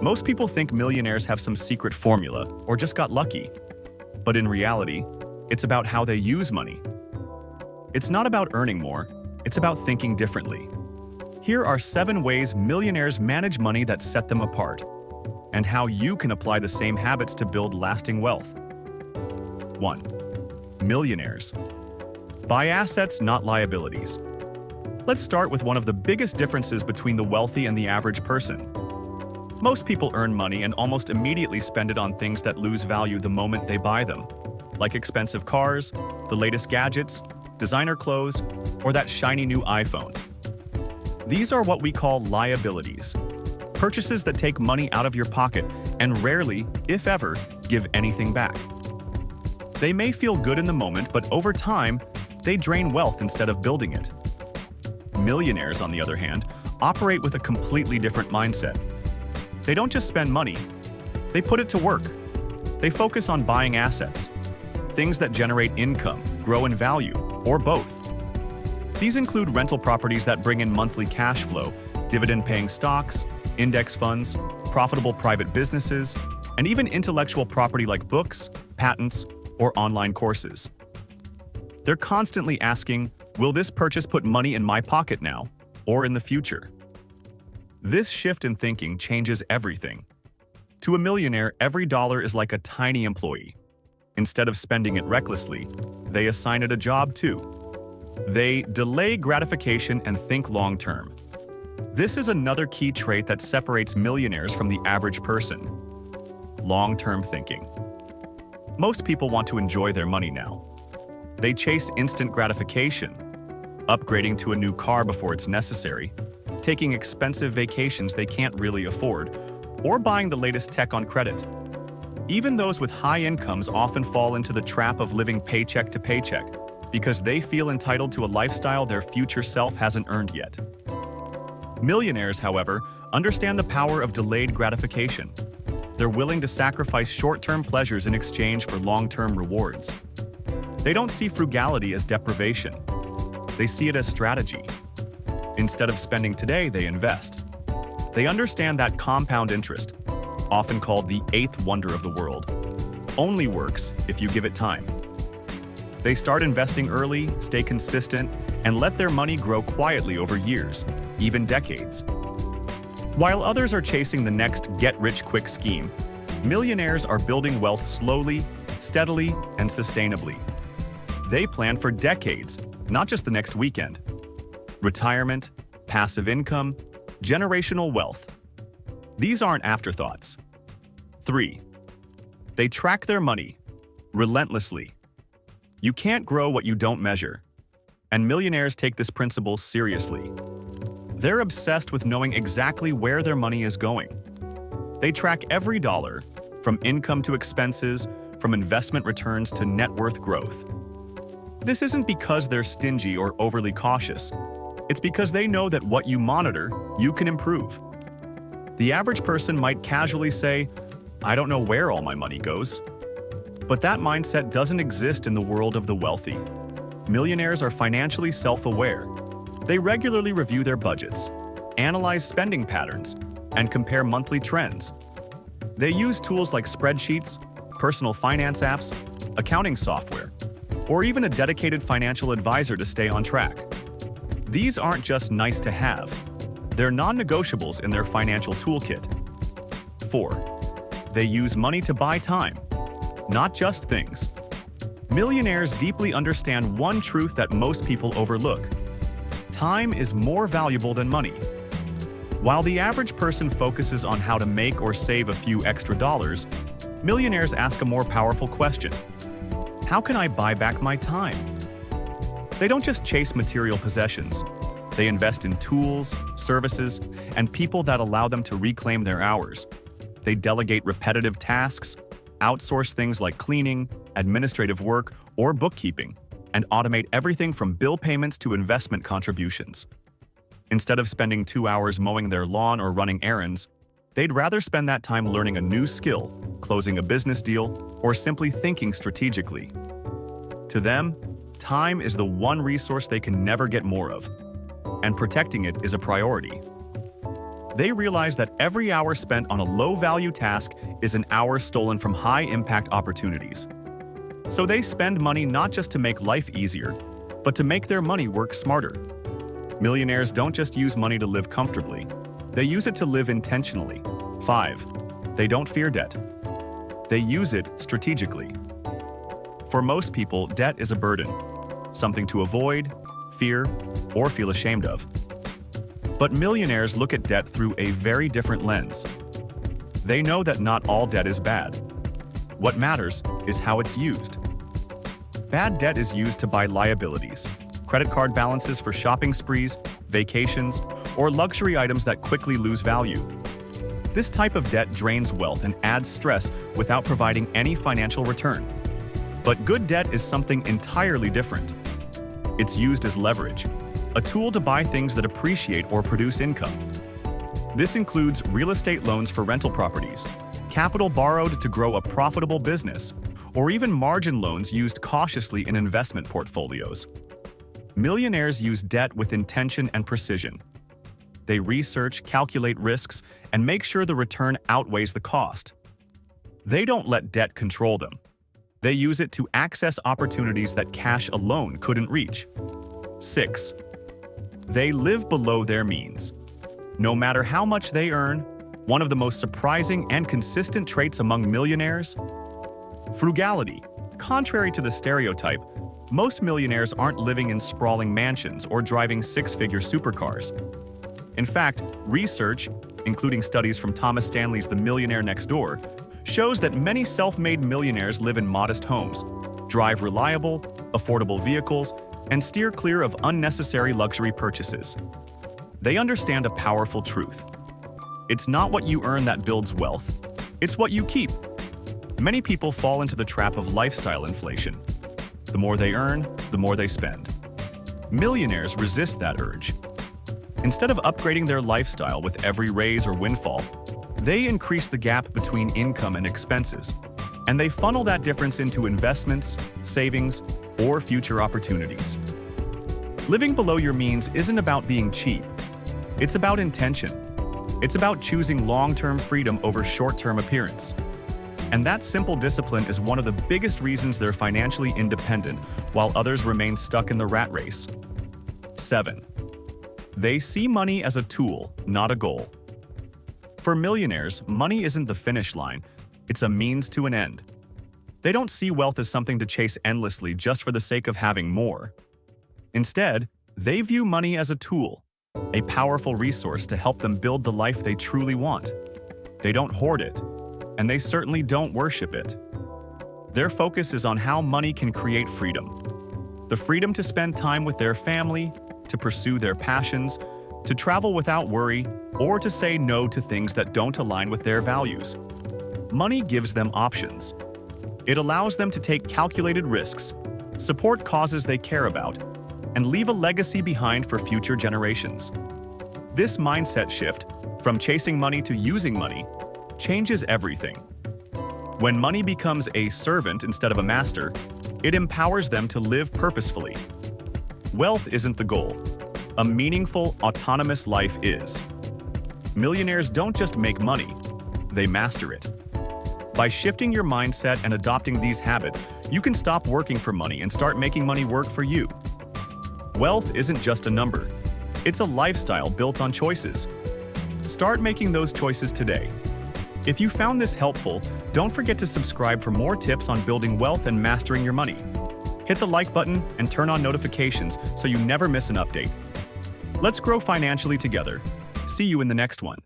Most people think millionaires have some secret formula or just got lucky. But in reality, it's about how they use money. It's not about earning more, it's about thinking differently. Here are 7 ways millionaires manage money that set them apart, and how you can apply the same habits to build lasting wealth. 1. Millionaires. Buy assets, not liabilities. Let's start with one of the biggest differences between the wealthy and the average person. Most people earn money and almost immediately spend it on things that lose value the moment they buy them, like expensive cars, the latest gadgets, designer clothes, or that shiny new iPhone. These are what we call liabilities, purchases that take money out of your pocket and rarely, if ever, give anything back. They may feel good in the moment, but over time, they drain wealth instead of building it. Millionaires, on the other hand, operate with a completely different mindset. They don't just spend money, they put it to work. They focus on buying assets, things that generate income, grow in value, or both. These include rental properties that bring in monthly cash flow, dividend-paying stocks, index funds, profitable private businesses, and even intellectual property like books, patents, or online courses. They're constantly asking, will this purchase put money in my pocket now, or in the future? This shift in thinking changes everything. To a millionaire, every dollar is like a tiny employee. Instead of spending it recklessly, they assign it a job too. They delay gratification and think long-term. This is another key trait that separates millionaires from the average person. Long-term thinking. Most people want to enjoy their money now. They chase instant gratification, upgrading to a new car before it's necessary, taking expensive vacations they can't really afford, or buying the latest tech on credit. Even those with high incomes often fall into the trap of living paycheck to paycheck because they feel entitled to a lifestyle their future self hasn't earned yet. Millionaires, however, understand the power of delayed gratification. They're willing to sacrifice short-term pleasures in exchange for long-term rewards. They don't see frugality as deprivation. They see it as strategy. Instead of spending today, they invest. They understand that compound interest, often called the 8th wonder of the world, only works if you give it time. They start investing early, stay consistent, and let their money grow quietly over years, even decades. While others are chasing the next get-rich-quick scheme, millionaires are building wealth slowly, steadily, and sustainably. They plan for decades, not just the next weekend. Retirement, passive income, generational wealth. These aren't afterthoughts. 3. They track their money relentlessly. You can't grow what you don't measure, and millionaires take this principle seriously. They're obsessed with knowing exactly where their money is going. They track every dollar, from income to expenses, from investment returns to net worth growth. This isn't because they're stingy or overly cautious. It's because they know that what you monitor, you can improve. The average person might casually say, I don't know where all my money goes. But that mindset doesn't exist in the world of the wealthy. Millionaires are financially self-aware. They regularly review their budgets, analyze spending patterns, and compare monthly trends. They use tools like spreadsheets, personal finance apps, accounting software, or even a dedicated financial advisor to stay on track. These aren't just nice to have. They're non-negotiables in their financial toolkit. 4. They use money to buy time, not just things. Millionaires deeply understand one truth that most people overlook. Time is more valuable than money. While the average person focuses on how to make or save a few extra dollars, millionaires ask a more powerful question. How can I buy back my time? They don't just chase material possessions. They invest in tools, services, and people that allow them to reclaim their hours. They delegate repetitive tasks, outsource things like cleaning, administrative work, or bookkeeping, and automate everything from bill payments to investment contributions. Instead of spending 2 hours mowing their lawn or running errands, they'd rather spend that time learning a new skill, closing a business deal, or simply thinking strategically. To them, time is the one resource they can never get more of, and protecting it is a priority. They realize that every hour spent on a low-value task is an hour stolen from high-impact opportunities. So they spend money not just to make life easier, but to make their money work smarter. Millionaires don't just use money to live comfortably. They use it to live intentionally. 5. They don't fear debt. They use it strategically. For most people, debt is a burden, something to avoid, fear, or feel ashamed of. But millionaires look at debt through a very different lens. They know that not all debt is bad. What matters is how it's used. Bad debt is used to buy liabilities, credit card balances for shopping sprees, vacations, or luxury items that quickly lose value. This type of debt drains wealth and adds stress without providing any financial return. But good debt is something entirely different. It's used as leverage, a tool to buy things that appreciate or produce income. This includes real estate loans for rental properties, capital borrowed to grow a profitable business, or even margin loans used cautiously in investment portfolios. Millionaires use debt with intention and precision. They research, calculate risks, and make sure the return outweighs the cost. They don't let debt control them. They use it to access opportunities that cash alone couldn't reach. 6. They live below their means. No matter how much they earn, one of the most surprising and consistent traits among millionaires? Frugality. Contrary to the stereotype, most millionaires aren't living in sprawling mansions or driving six-figure supercars. In fact, research, including studies from Thomas Stanley's The Millionaire Next Door, shows that many self-made millionaires live in modest homes, drive reliable, affordable vehicles, and steer clear of unnecessary luxury purchases. They understand a powerful truth. It's not what you earn that builds wealth, it's what you keep. Many people fall into the trap of lifestyle inflation. The more they earn, the more they spend. Millionaires resist that urge. Instead of upgrading their lifestyle with every raise or windfall, they increase the gap between income and expenses, and they funnel that difference into investments, savings, or future opportunities. Living below your means isn't about being cheap. It's about intention. It's about choosing long-term freedom over short-term appearance. And that simple discipline is one of the biggest reasons they're financially independent, while others remain stuck in the rat race. 7. They see money as a tool, not a goal. For millionaires, money isn't the finish line, it's a means to an end. They don't see wealth as something to chase endlessly just for the sake of having more. Instead, they view money as a tool, a powerful resource to help them build the life they truly want. They don't hoard it, and they certainly don't worship it. Their focus is on how money can create freedom. The freedom to spend time with their family, to pursue their passions, to travel without worry, or to say no to things that don't align with their values. Money gives them options. It allows them to take calculated risks, support causes they care about, and leave a legacy behind for future generations. This mindset shift, from chasing money to using money, changes everything. When money becomes a servant instead of a master, it empowers them to live purposefully. Wealth isn't the goal. A meaningful, autonomous life is. Millionaires don't just make money, they master it. By shifting your mindset and adopting these habits, you can stop working for money and start making money work for you. Wealth isn't just a number. It's a lifestyle built on choices. Start making those choices today. If you found this helpful, don't forget to subscribe for more tips on building wealth and mastering your money. Hit the like button and turn on notifications so you never miss an update. Let's grow financially together. See you in the next one.